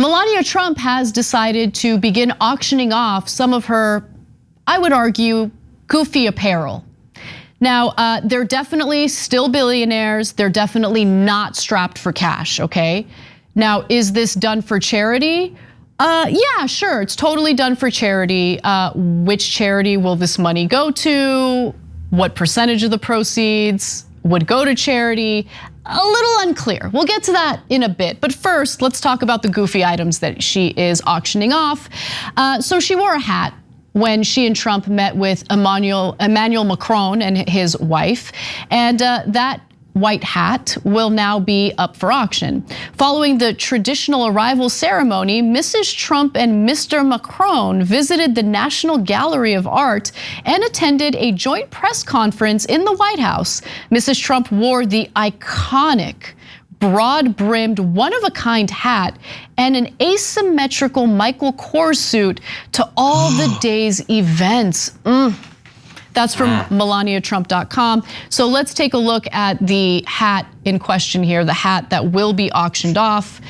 Melania Trump has decided to begin auctioning off some of her, I would argue, goofy apparel. Now, they're definitely still billionaires. They're definitely not strapped for cash, okay? Now, is this done for charity? Yeah, sure, it's totally done for charity. Which charity will this money go to? What percentage of the proceeds would go to charity? A little unclear. We'll get to that in a bit. But first, let's talk about the goofy items that she is auctioning off. So she wore a hat when she and Trump met with Emmanuel Macron and his wife. And that white hat will now be up for auction. Following the traditional arrival ceremony, Mrs. Trump and Mr. Macron visited the National Gallery of Art and attended a joint press conference in the White House. Mrs. Trump wore the iconic broad-brimmed, one-of-a-kind hat and an asymmetrical Michael Kors suit to all the day's events. That's from MelaniaTrump.com. So let's take a look at the hat in question here, the hat that will be auctioned off.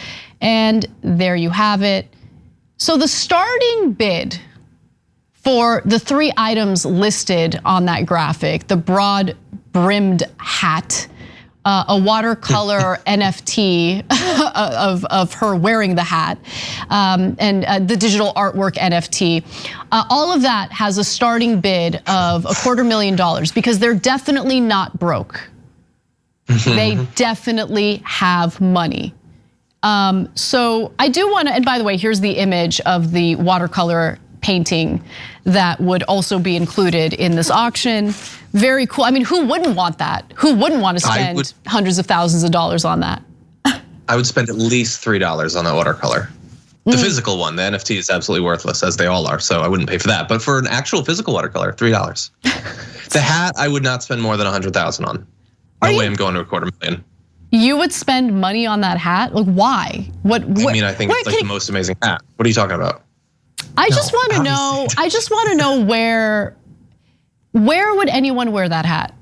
And there you have it. So the starting bid for the 3 items listed on that graphic, the broad-brimmed hat, a watercolor NFT of her wearing the hat, and the digital artwork NFT. All of that has a starting bid of $250,000 because they're definitely not broke. They definitely have money. So I do want to, and by the way, here's the image of the watercolor painting that would also be included in this auction. Very cool. I mean, who wouldn't want that? Who wouldn't want to spend hundreds of thousands of dollars on that? I would spend at least $3 on that watercolor. The physical one, the NFT is absolutely worthless, as they all are, so I wouldn't pay for that. But for an actual physical watercolor, $3. The hat, I would not spend more than $100,000 on. No way I'm going to $250,000. You would spend money on that hat? Like, why? What? I mean, I think it's like the most amazing hat. What are you talking about? I just want to know. I just want to know where would anyone wear that hat?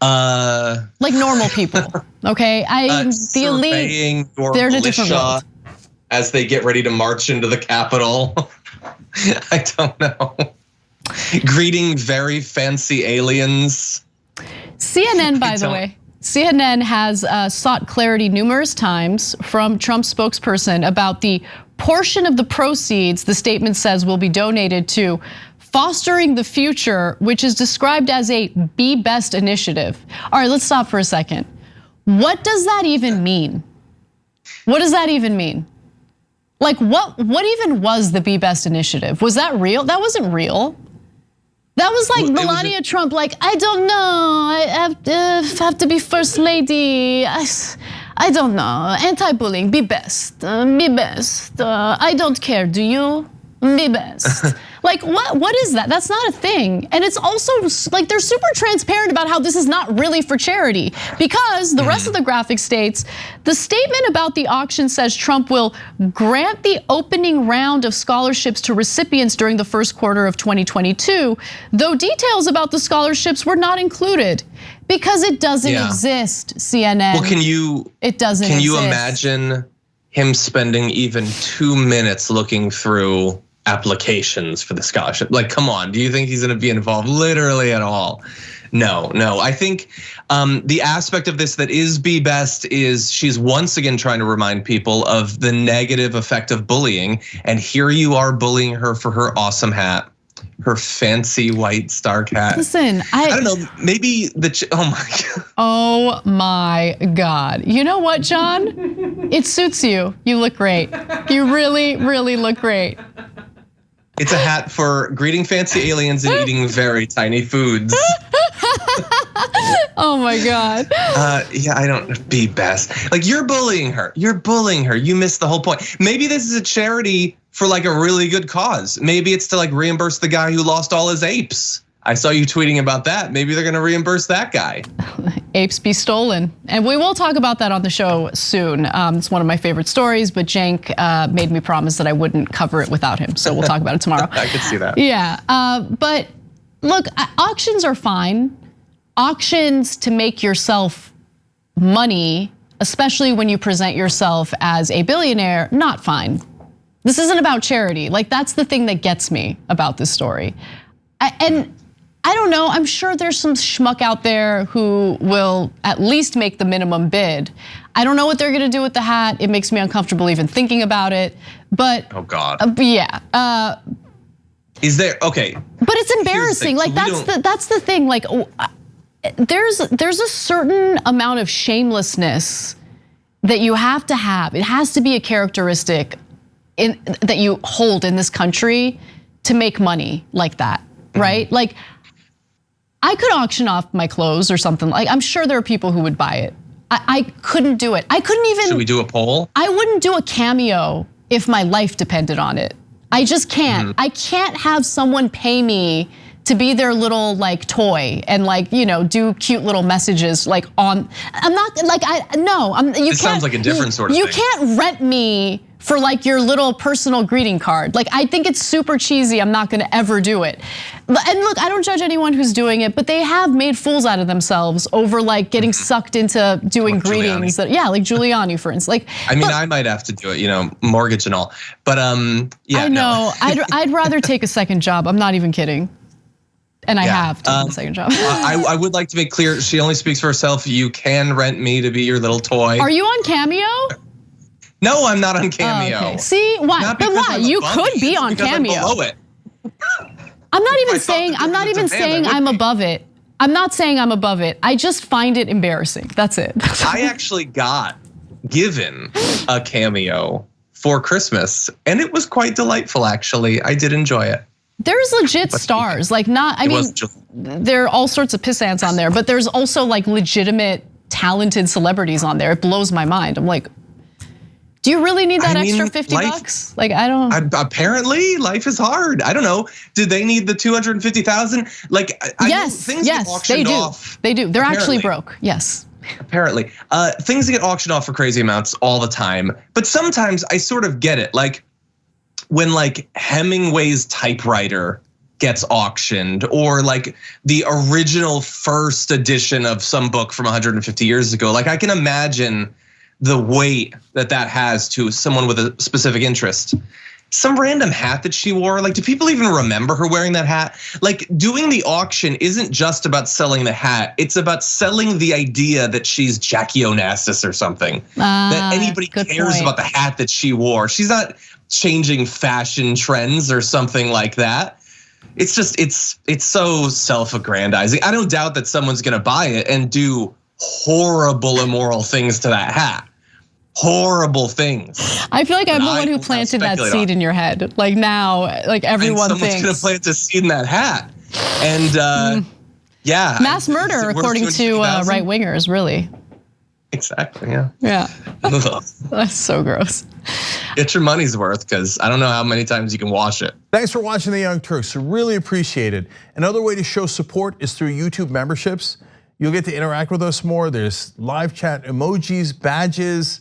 Like normal people, okay? The elite, they're in a different world. As they get ready to march into the Capitol. I don't know. Greeting very fancy aliens. CNN, by the way. CNN has sought clarity numerous times from Trump's spokesperson about the portion of the proceeds the statement says will be donated to Fostering the Future, which is described as a Be Best initiative. All right, let's stop for a second. What does that even mean? What does that even mean? Like what even was the Be Best initiative? Was that real? That wasn't real. That was like Melania Trump, like, I don't know, I have to be first lady. I don't know, anti-bullying, be best, be best. I don't care, do you? Be best. Like what is that? That's not a thing. And it's also like they're super transparent about how this is not really for charity, because the rest of the graphic states, the statement about the auction says Trump will grant the opening round of scholarships to recipients during the first quarter of 2022, though details about the scholarships were not included because it doesn't exist, CNN. Well, it doesn't exist. Can you imagine him spending even 2 minutes looking through applications for the scholarship? Like, come on, do you think he's gonna be involved literally at all? No. I think the aspect of this that is Be Best is she's once again trying to remind people of the negative effect of bullying. And here you are bullying her for her awesome hat, her fancy white Stark hat. Listen, I don't know, maybe oh my God. Oh my God. You know what, John? It suits you. You look great. You really, really look great. It's a hat for greeting fancy aliens and eating very tiny foods. Oh my God. Yeah, I don't Be Best. Like, you're bullying her. You missed the whole point. Maybe this is a charity for like a really good cause. Maybe it's to like reimburse the guy who lost all his apes. I saw you tweeting about that. Maybe they're gonna reimburse that guy. Apes be stolen. And we will talk about that on the show soon. It's one of my favorite stories, but Cenk made me promise that I wouldn't cover it without him. So we'll talk about it tomorrow. I could see that. Yeah, but look, auctions are fine. Auctions to make yourself money especially when you present yourself as a billionaire, not fine. This isn't about charity. Like, that's the thing that gets me about this story. And I don't know, I'm sure there's some schmuck out there who will at least make the minimum bid. I don't know what they're gonna do with the hat. It makes me uncomfortable even thinking about it, but. Oh God. Yeah. Is there, okay. But it's embarrassing, like that's the thing, like there's a certain amount of shamelessness that you have to have. It has to be a characteristic that you hold in this country to make money like that, right? Like, I could auction off my clothes or something. Like, I'm sure there are people who would buy it. I couldn't do it. I couldn't even. Should we do a poll? I wouldn't do a cameo if my life depended on it. I just can't. I can't have someone pay me to be their little like toy and like, you know, do cute little messages like on. I'm not like no. It sounds like a different sort of thing. You can't rent me for like your little personal greeting card. Like, I think it's super cheesy. I'm not gonna ever do it. And look, I don't judge anyone who's doing it, but they have made fools out of themselves over like getting sucked into doing like greetings. Yeah, like Giuliani, for instance. Like, I mean, I might have to do it, you know, mortgage and all. But yeah. I know. No. I'd rather take a second job. I'm not even kidding. And I have taken a second job. I would like to make clear, she only speaks for herself. You can rent me to be your little toy. Are you on Cameo? No, I'm not on Cameo. Okay. See, why? But why? You could be on Cameo. I'm below it. I'm not even saying I'm above it. I'm not saying I'm above it. I just find it embarrassing. That's it. I actually got given a Cameo for Christmas, and it was quite delightful. Actually, I did enjoy it. There's legit stars, like not. I mean, there are all sorts of pissants on there, but there's also like legitimate, talented celebrities on there. It blows my mind. I'm like, do you really need that extra 50 bucks? Like, I don't. Apparently, life is hard. I don't know. Did they need the 250,000? Like, yes, things get auctioned off. They do. They're actually broke. Yes. Apparently, things get auctioned off for crazy amounts all the time. But sometimes I sort of get it. Like, when like Hemingway's typewriter gets auctioned, or like the original first edition of some book from 150 years ago, like I can imagine the weight that has to someone with a specific interest. Some random hat that she wore, like do people even remember her wearing that hat? Like doing the auction isn't just about selling the hat, it's about selling the idea that she's Jackie Onassis or something. That anybody cares about the hat that she wore. She's not changing fashion trends or something like that. It's just, it's so self-aggrandizing. I don't doubt that someone's gonna buy it and do horrible, immoral things to that hat. Horrible things. I feel like I'm the one who planted that seed in your head. Like now, like everyone thinks. Someone's gonna plant a seed in that hat. And yeah. Mass murder, according to right wingers, really. Exactly, yeah. Yeah. That's so gross. Get your money's worth, because I don't know how many times you can wash it. Thanks for watching The Young Turks. Really appreciate it. Another way to show support is through YouTube memberships. You'll get to interact with us more. There's live chat emojis, badges.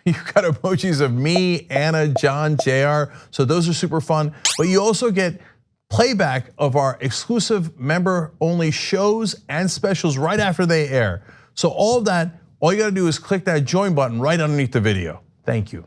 You've got emojis of me, Anna, John, JR. So those are super fun. But you also get playback of our exclusive member-only shows and specials right after they air. So all of that, all you gotta do is click that join button right underneath the video. Thank you.